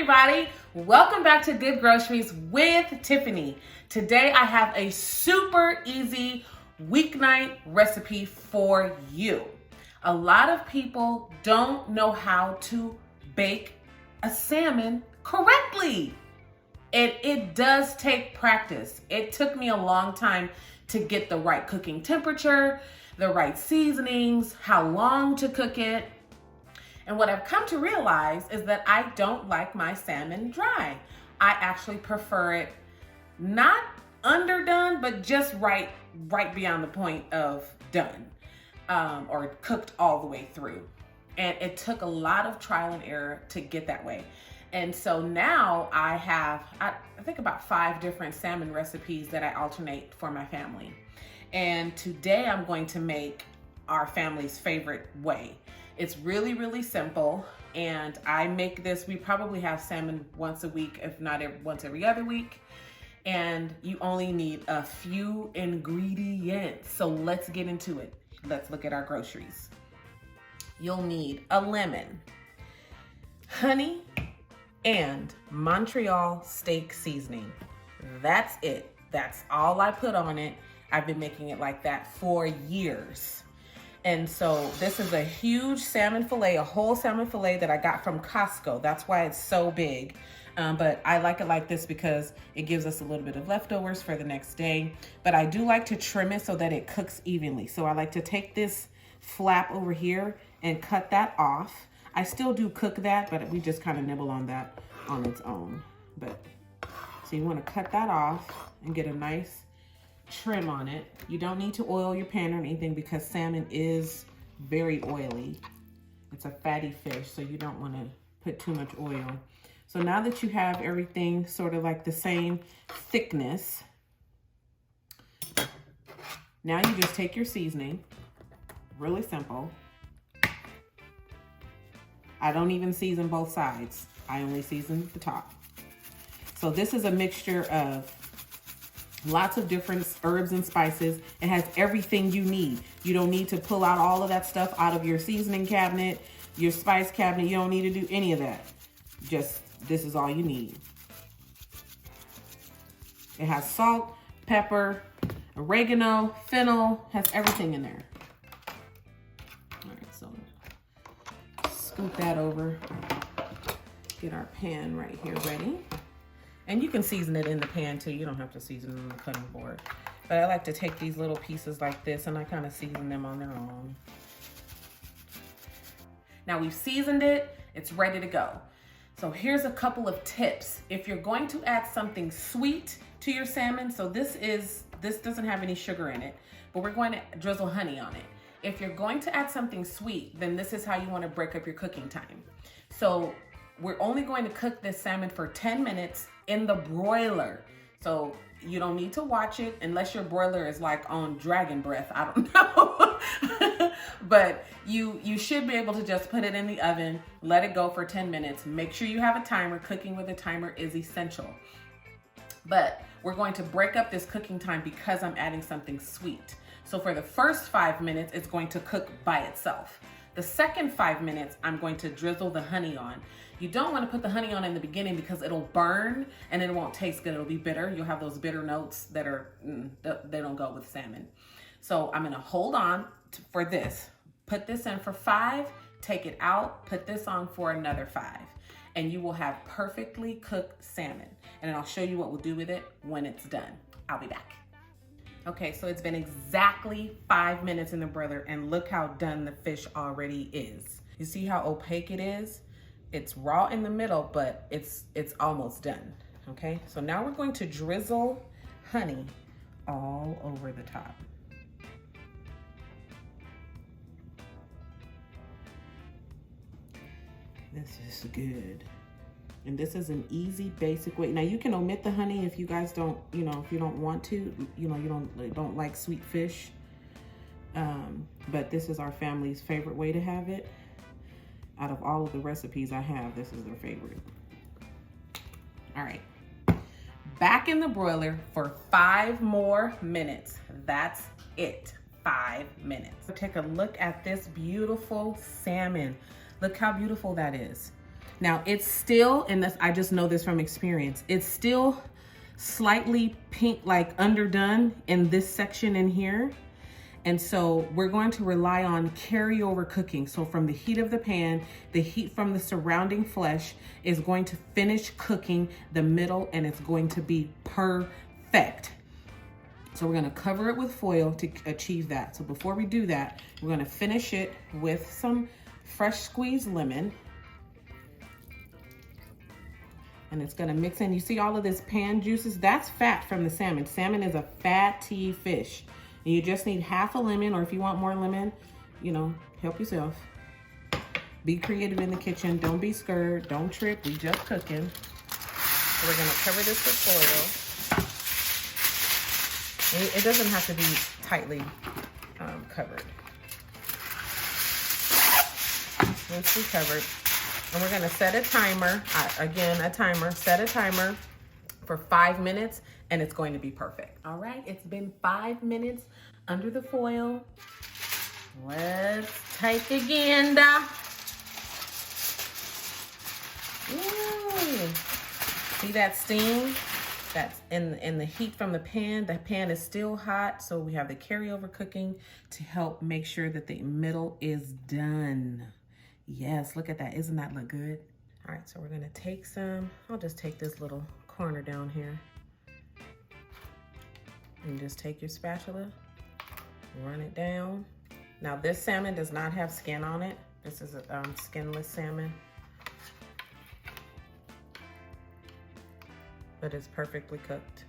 everybody. Welcome back to Good Groceries with Tiffany. Today I have a super easy weeknight recipe for you. A lot of people don't know how to bake a salmon correctly. It does take practice. It took me a long time to get the right cooking temperature, the right seasonings, how long to cook it. And what I've come to realize is that I don't like my salmon dry. I actually prefer it not underdone, but just right beyond the point of done, or cooked all the way through. And it took a lot of trial and error to get that way. And so now I have, I think about 5 different salmon recipes that I alternate for my family. And today I'm going to make our family's favorite way. It's really, really simple. And I make this, we probably have salmon once a week, if not once every other week. And you only need a few ingredients. So let's get into it. Let's look at our groceries. You'll need a lemon, honey, and Montreal steak seasoning. That's it. That's all I put on it. I've been making it like that for years. And so this is a huge salmon fillet, a whole salmon fillet that I got from Costco. That's why it's so big. But I like it like this because it gives us a little bit of leftovers for the next day. But I do like to trim it so that it cooks evenly. So I like to take this flap over here and cut that off. I still do cook that, but we just kind of nibble on that on its own. But so you want to cut that off and get a nice trim on it. You don't need to oil your pan or anything because salmon is very oily. It's a fatty fish, so you don't want to put too much oil. So now that you have everything sort of like the same thickness, now you just take your seasoning. Really simple. I don't even season both sides. I only season the top. So this is a mixture of lots of different herbs and spices. It has everything you need. You don't need to pull out all of that stuff out of your seasoning cabinet, your spice cabinet. You don't need to do any of that. Just, this is all you need. It has salt, pepper, oregano, fennel, has everything in there. All right, so scoop that over. Get our pan right here ready. And you can season it in the pan too. You don't have to season it on the cutting board. But I like to take these little pieces like this and I kind of season them on their own. Now we've seasoned it, it's ready to go. So here's a couple of tips. If you're going to add something sweet to your salmon, so this doesn't have any sugar in it, but we're going to drizzle honey on it. If you're going to add something sweet, then this is how you want to break up your cooking time. So we're only going to cook this salmon for 10 minutes in the broiler. So you don't need to watch it unless your broiler is like on dragon breath. I don't know. But you should be able to just put it in the oven, let it go for 10 minutes. Make sure you have a timer. Cooking with a timer is essential. But we're going to break up this cooking time because I'm adding something sweet. So for the first 5 minutes, it's going to cook by itself. The second 5 minutes, I'm going to drizzle the honey on. You don't want to put the honey on in the beginning because it'll burn and it won't taste good. It'll be bitter. You'll have those bitter notes that are, they don't go with salmon. So I'm going to hold on for this. Put this in for 5, take it out, put this on for another 5. And you will have perfectly cooked salmon. And I'll show you what we'll do with it when it's done. I'll be back. Okay, so it's been exactly 5 minutes in the broiler and look how done the fish already is. You see how opaque it is? It's raw in the middle, but it's almost done, okay? So now we're going to drizzle honey all over the top. This is good. And this is an easy, basic way. Now you can omit the honey if you guys don't, if you don't want to, you don't like sweet fish. But this is our family's favorite way to have it. Out of all of the recipes I have, this is their favorite. All right, back in the broiler for 5 more minutes. That's it, 5 minutes. Take a look at this beautiful salmon. Look how beautiful that is. Now it's still, and this, I just know this from experience, it's still slightly pink, like underdone in this section in here. And so we're going to rely on carryover cooking. So from the heat of the pan, the heat from the surrounding flesh is going to finish cooking the middle, and it's going to be perfect. So we're gonna cover it with foil to achieve that. So before we do that, we're gonna finish it with some fresh squeezed lemon. And it's gonna mix in. You see all of this pan juices? That's fat from the salmon. Salmon is a fatty fish. And you just need half a lemon, or if you want more lemon, you know, help yourself. Be creative in the kitchen. Don't be scared. Don't trip. We just cooking. So we're gonna cover this with foil. It doesn't have to be tightly covered. Loosely covered. And we're gonna set a timer, again, a timer, set a timer for 5 minutes, and it's going to be perfect. All right, it's been 5 minutes under the foil. Let's take a gander. Ooh. See that steam? That's in the heat from the pan. The pan is still hot, so we have the carryover cooking to help make sure that the middle is done. Yes, look at that. Isn't that look good? All right, so we're gonna take some. I'll just take this little corner down here. And just take your spatula, run it down. Now this salmon does not have skin on it. This is a skinless salmon. But it's perfectly cooked.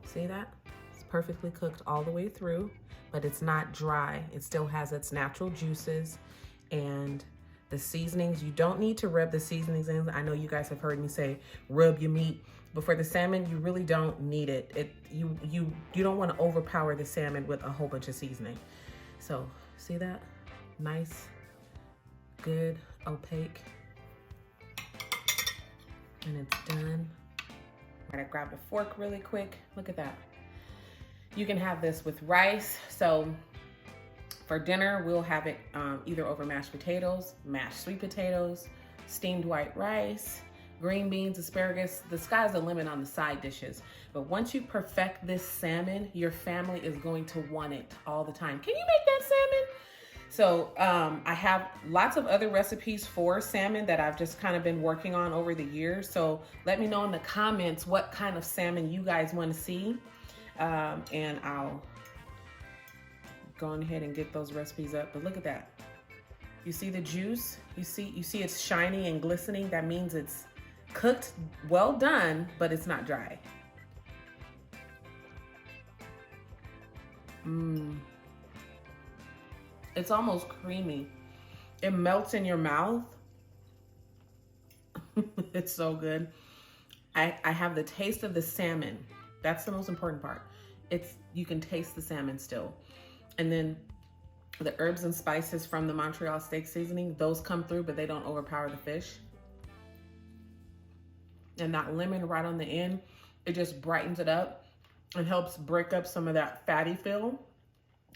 See that? It's perfectly cooked all the way through, but it's not dry. It still has its natural juices and the seasonings. You don't need to rub the seasonings in. I know you guys have heard me say, rub your meat. But for the salmon, you really don't need it. You don't want to overpower the salmon with a whole bunch of seasoning. So see that? Nice, good, opaque. And it's done. I'm gonna grab a fork really quick. Look at that. You can have this with rice. So for dinner, we'll have it either over mashed potatoes, mashed sweet potatoes, steamed white rice, green beans, asparagus. The sky's the limit on the side dishes. But once you perfect this salmon, your family is going to want it all the time. Can you make that salmon? So I have lots of other recipes for salmon that I've just kind of been working on over the years. So let me know in the comments what kind of salmon you guys want to see. And I'll go ahead and get those recipes up. But look at that. You see the juice? You see it's shiny and glistening. That means it's cooked, well done, but it's not dry. It's almost creamy. It melts in your mouth. It's so good. I have the taste of the salmon. That's the most important part. You can taste the salmon still. And then the herbs and spices from the Montreal steak seasoning, those come through, but they don't overpower the fish. And that lemon right on the end, it just brightens it up and helps break up some of that fatty feel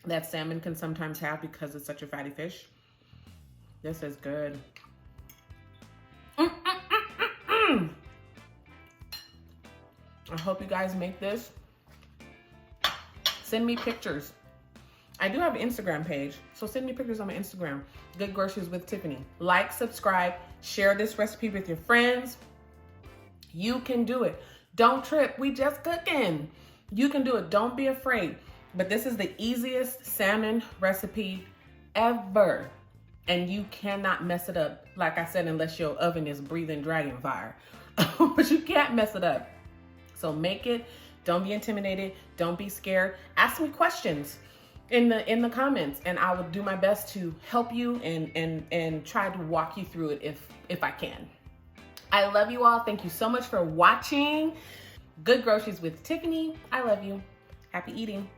that salmon can sometimes have because it's such a fatty fish. This is good. I hope you guys make this. Send me pictures. I do have an Instagram page, so send me pictures on my Instagram, Good Groceries with Tiffany. Like, subscribe, share this recipe with your friends. You can do it. Don't trip, we just cooking. You can do it, don't be afraid. But this is the easiest salmon recipe ever. And you cannot mess it up, like I said, unless your oven is breathing dragon fire. But you can't mess it up. So make it, don't be intimidated, don't be scared. Ask me questions in the comments, and I will do my best to help you and try to walk you through it if I can. I love you all. Thank you so much for watching Good Groceries with Tiffany. I love you. Happy eating.